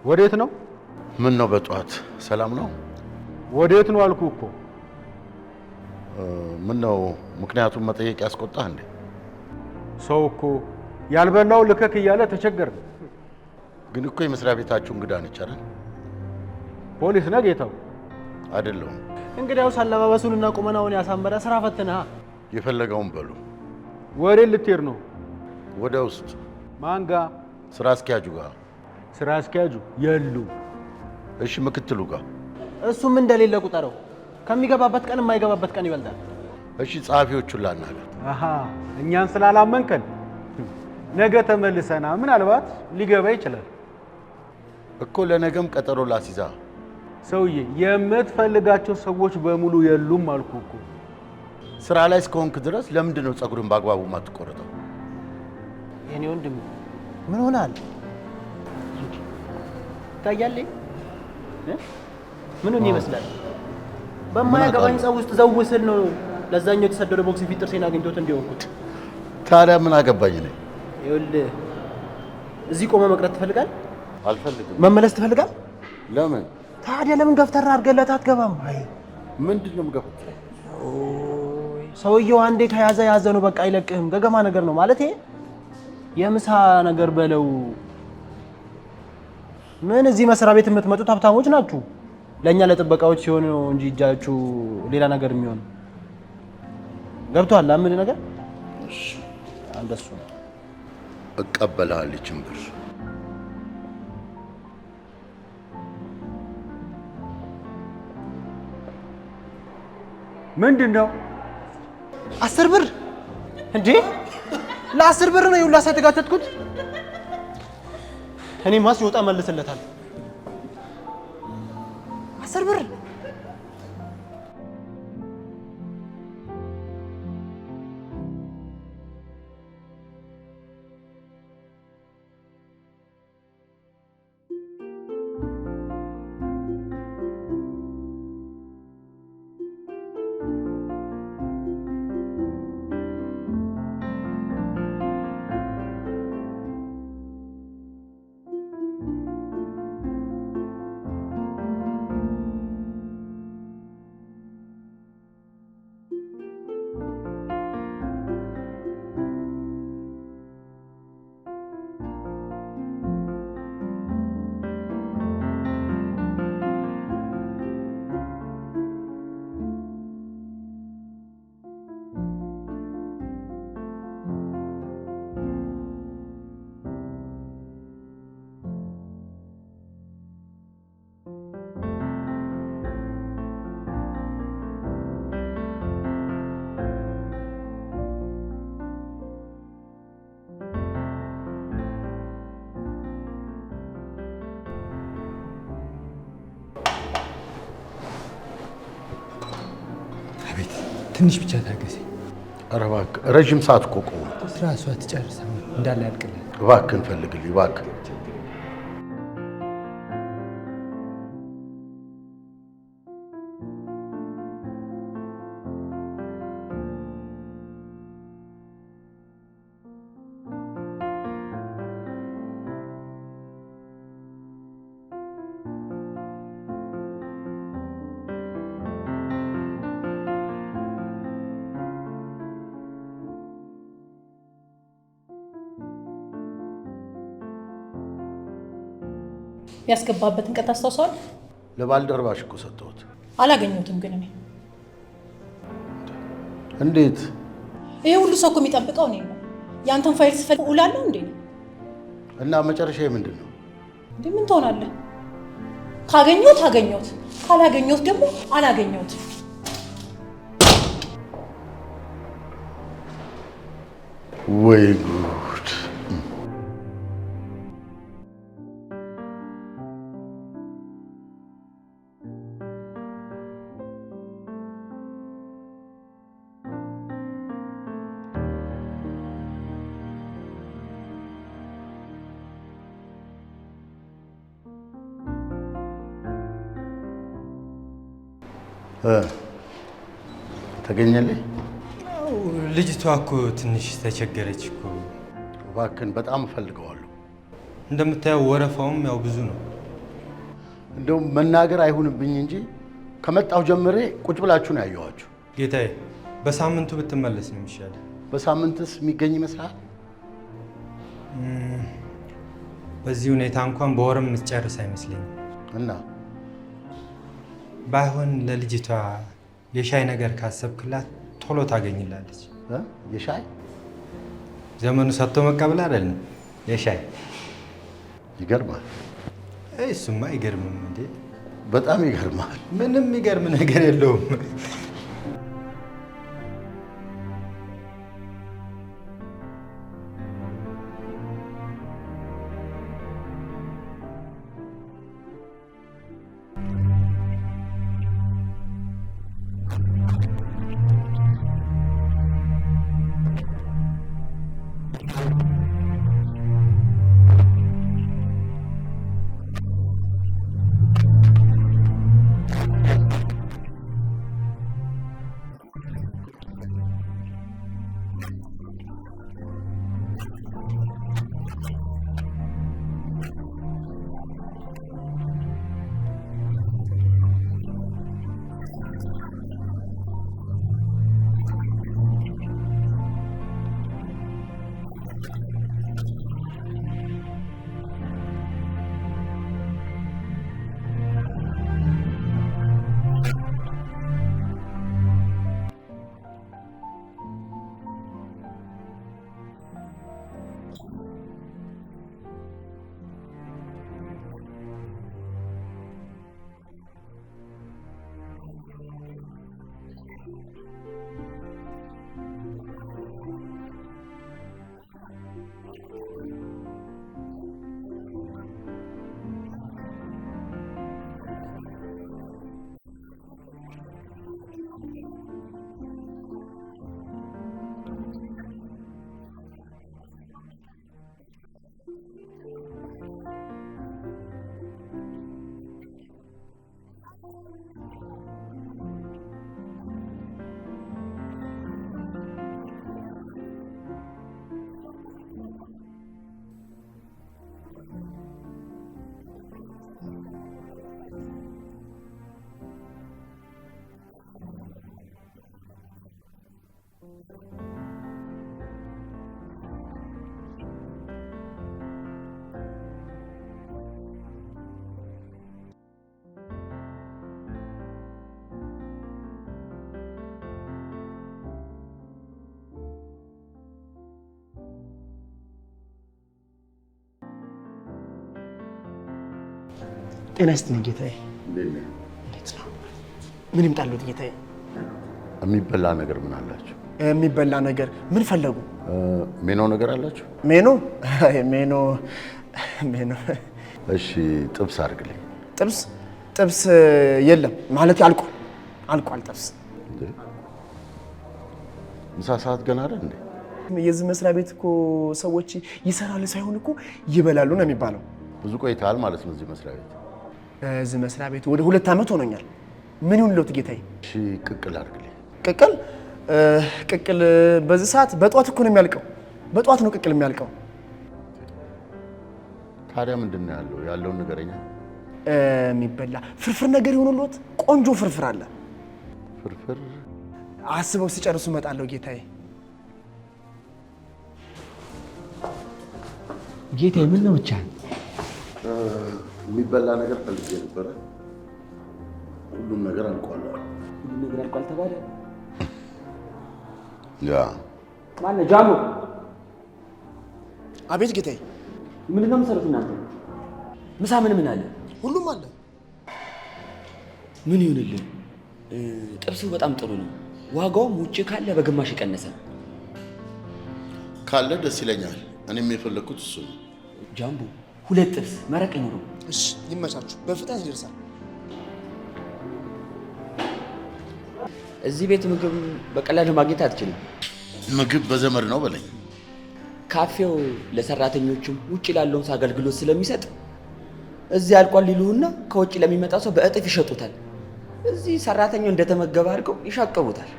ወዴት ነው? ምን ነው በጧት ሰላም ነው? ወዴት ነው አልኩ እኮ። ምን ነው ምክንያቱም መጠየቅ ያስቆጣህ እንዴ? ሰው እኮ ያልበላው ልከክ እያለ ተቸገረ። ግን እኮ የመስሪያ ቤታችሁ እንግዳ ነች አይደል? ፖሊስ ነህ ጌታው? አይደለሁም። እንግዲያውስ አለባበሱንና ቁመናውን ያሳመረ ስራ ፈትነህ የፈለገውን በሉ። ወዴት ልትሄድ ነው? ወደ ውስጥ። ማን ጋር? ስራ አስኪያጁ ጋር። ስራ አስኪያጁ የሉ። እሺ ምክትሉ ጋር። እሱም እንደሌለ ቁጠረው። ከሚገባበት ቀን የማይገባበት ቀን ይበልጣል። እሺ ጸሐፊዎቹን ላናገር። አሃ እኛን ስላላመንከን ነገ ተመልሰና ምናልባት ሊገባ ይችላል እኮ። ለነገም ቀጠሮ ላሲዛ። ሰውዬ የምትፈልጋቸው ሰዎች በሙሉ የሉም አልኩ እኮ። ስራ ላይ እስከሆንክ ድረስ ለምንድን ነው ጸጉርን በአግባቡ ማትቆረጠው? የኔ ወንድም ምን ሆናል? ታያለኝ ምን ይመስላል? በማያገባኝ ጸብ ውስጥ ዘውስል ነው ለዛኛው የተሰደረ ቦክስ ፊት ጥርሴን አግኝቶት እንዲወኩት። ታዲያ ምን አገባኝ ነኝ? ይኸውልህ እዚህ ቆመ መቅረት ትፈልጋለህ? አልፈልግም። መመለስ ትፈልጋለህ? ለምን? ታዲያ ለምን ገፍተራ አድርገለት አትገባም? አይ ምንድን ነው የምገፋው? ሰውየው አንዴ ከያዘ ያዘ ነው፣ በቃ አይለቅህም። ገገማ ነገር ነው ማለት የምሳ ነገር በለው። ምን እዚህ መስሪያ ቤት የምትመጡት ሀብታሞች ናችሁ። ለኛ ለጥበቃዎች ሲሆን ነው እንጂ እጃችሁ ሌላ ነገር የሚሆን ገብቷል። አምን ነገር እሺ አንደሱ እቀበላለሁ። ችምብር ምንድነው? 10 ብር እንዴ? ለ10 ብር ነው ይውላ ሳይተጋተትኩት። እኔማ ሲወጣ መልስለታል። 10 ብር ትንሽ ብቻ ታገሲ። ኧረ እባክህ ረጅም ሰዓት እኮ ቆሞ ስራ እሷ ትጨርሰው እንዳለ ያልቅልህ። እባክህን ፈልግልኝ እባክህ። ያስገባበትን ቀን ታስታውሰዋል? ለባልደረባሽ እኮ ሰጠሁት። አላገኘሁትም ግን እኔ። እንዴት? ይሄ ሁሉ ሰው እኮ የሚጠብቀው እኔ ነው። ያንተን ፋይል ስፈልግ እውላለሁ እንዴ? እና መጨረሻ ምንድን ነው? እንዴ ምን ትሆናለህ? ካገኘሁት አገኘሁት፣ ካላገኘሁት ደግሞ አላገኘሁት። ወይ ጉድ! ተገኘልኝ? ልጅቷ እኮ ትንሽ ተቸገረች እኮ። እባክህን በጣም እፈልገዋለሁ። እንደምታየው ወረፋውም ያው ብዙ ነው። እንደው መናገር አይሁንብኝ እንጂ ከመጣሁ ጀምሬ ቁጭ ብላችሁ ነው ያየኋችሁ። ጌታዬ በሳምንቱ ብትመለስ ነው የሚሻለው። በሳምንትስ የሚገኝ ይመስላል? በዚህ ሁኔታ እንኳን በወርም የምትጨርስ አይመስለኝም። እና ባይሆን ለልጅቷ የሻይ ነገር ካሰብክላት ቶሎ ታገኝላለች። የሻይ ዘመኑ ሰጥቶ መቀበል አይደለም የሻይ ይገርማል። እሱማ አይገርምም እንዴ? በጣም ይገርማል። ምንም የሚገርም ነገር የለውም። ጤና ይስጥልኝ ጌታዬ። እንዴት ነው? ምን ይምጣልዎት ጌታዬ? የሚበላ ነገር ምን አላችሁ? የሚበላ ነገር ምን ፈለጉ? ሜኖ ነገር አላችሁ? ሜኖ ሜኖ ሜኖ። እሺ ጥብስ አድርግልኝ። ጥብስ የለም ማለት አልቋል ጥብስ። ምሳ ሰዓት ገና አይደል እንዴ? የዚህ መስሪያ ቤት እኮ ሰዎች ይሰራሉ ሳይሆን እኮ ይበላሉ ነው የሚባለው። ብዙ ቆይተሃል ማለት ነው እዚህ መስሪያ ቤት? እዚህ መስሪያ ቤት ወደ 2 ዓመት ሆኖኛል። ምን ይሁንልዎት ጌታዬ? እሺ ቅቅል አድርግልኝ። ቅቅል በዚህ ሰዓት በጧት እኮ ነው የሚያልቀው። በጧት ነው ቅቅል የሚያልቀው። ታዲያ ምንድን ነው ያለውን ንገረኛ። የሚበላ ፍርፍር ነገር ይሁንልዎት። ቆንጆ ፍርፍር አለ። ፍርፍር አስበው ሲጨርሱ እመጣለሁ ጌታዬ። ጌታዬ ምን ነው ብቻ የሚበላ ነገር ፈልጌ ነበረ። ሁሉም ነገር አልቋል። ሁሉም ነገር አልቋል ተባለ። ያ ማነው ጃሙ? አቤት ጌታዬ። ምንድን ነው የምትሰሩት እናንተ? ምሳ ምን አለ? ሁሉም አለ። ምን ይሁንልን? ጥብሱ በጣም ጥሩ ነው። ዋጋውም ውጭ ካለ በግማሽ የቀነሰ ካለ ደስ ይለኛል። እኔም የፈለኩት እሱ ነው። ጃምቡ 2 ጥብስ መረቅ ይኑረው። እሺ ይመቻችሁ። በፍጥነት ይደርሳል። እዚህ ቤት ምግብ በቀላሉ ማግኘት አትችልም። ምግብ በዘመድ ነው በለኝ። ካፌው ለሰራተኞቹም ውጭ ላለውም አገልግሎት ስለሚሰጥ እዚህ አልቋል ሊሉና ከውጭ ለሚመጣ ሰው በእጥፍ ይሸጡታል። እዚህ ሰራተኛው እንደተመገበ አድርገው ይሻቀቡታል።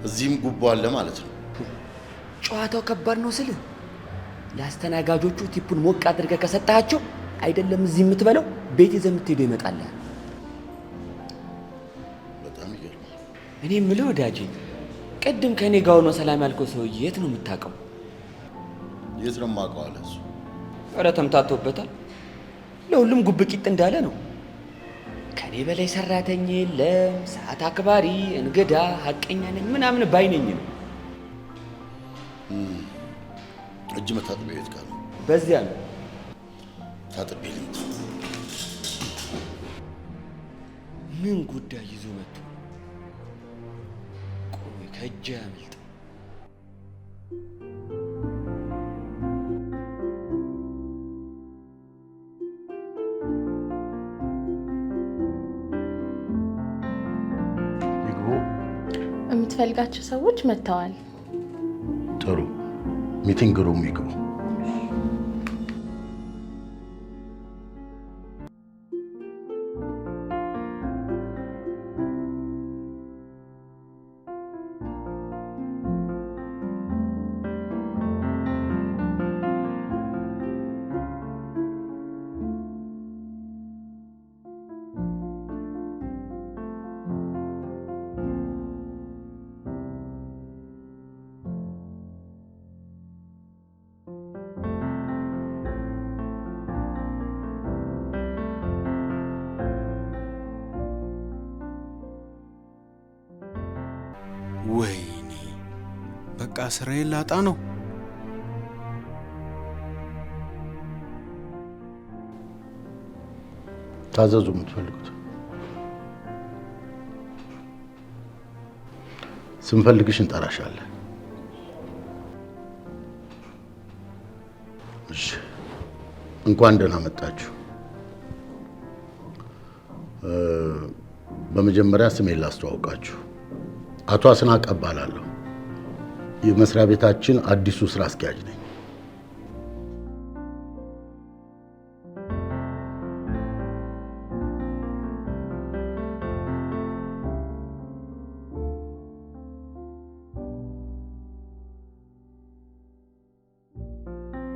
እዚህም ጉቦ አለ ማለት ነው። ጨዋታው ከባድ ነው ስል ለአስተናጋጆቹ ቲፑን ሞቅ አድርገህ ከሰጣቸው አይደለም እዚህ የምትበለው ቤት ይዘህ የምትሄደው ይመጣልሃል። በጣም ይገርማል። እኔ የምልህ ወዳጄ፣ ቅድም ከእኔ ጋር ሆኖ ሰላም ያልከው ሰውዬ የት ነው የምታውቀው? የት ነው የማውቀው አለ እሱ። ኧረ ተምታቶበታል። ለሁሉም ጉብቂጥ እንዳለ ነው። ከኔ በላይ ሰራተኛ የለም፣ ሰዓት አክባሪ፣ እንግዳ፣ ሀቀኛ ነኝ ምናምን ባይነኝ ነው። እጅ መታጠቢያ ቤት ጋር ነው። በዚያ ነው ታጥቤ ልምጣ። ምን ጉዳይ ይዞ መጥቶ? ቆይ ከእጅ ያመልጥ። የምትፈልጋቸው ሰዎች መጥተዋል። ጥሩ ሚቲንግ ሩም ይግቡ። ወይኔ በቃ ስራዬን ላጣ ነው። ታዘዙ የምትፈልጉት። ስንፈልግሽ እንጠራሻለን። እሺ፣ እንኳን ደህና መጣችሁ። በመጀመሪያ ስሜን ላስተዋውቃችሁ። አቶ አስናቀ እባላለሁ። የመስሪያ ቤታችን አዲሱ ስራ አስኪያጅ ነኝ።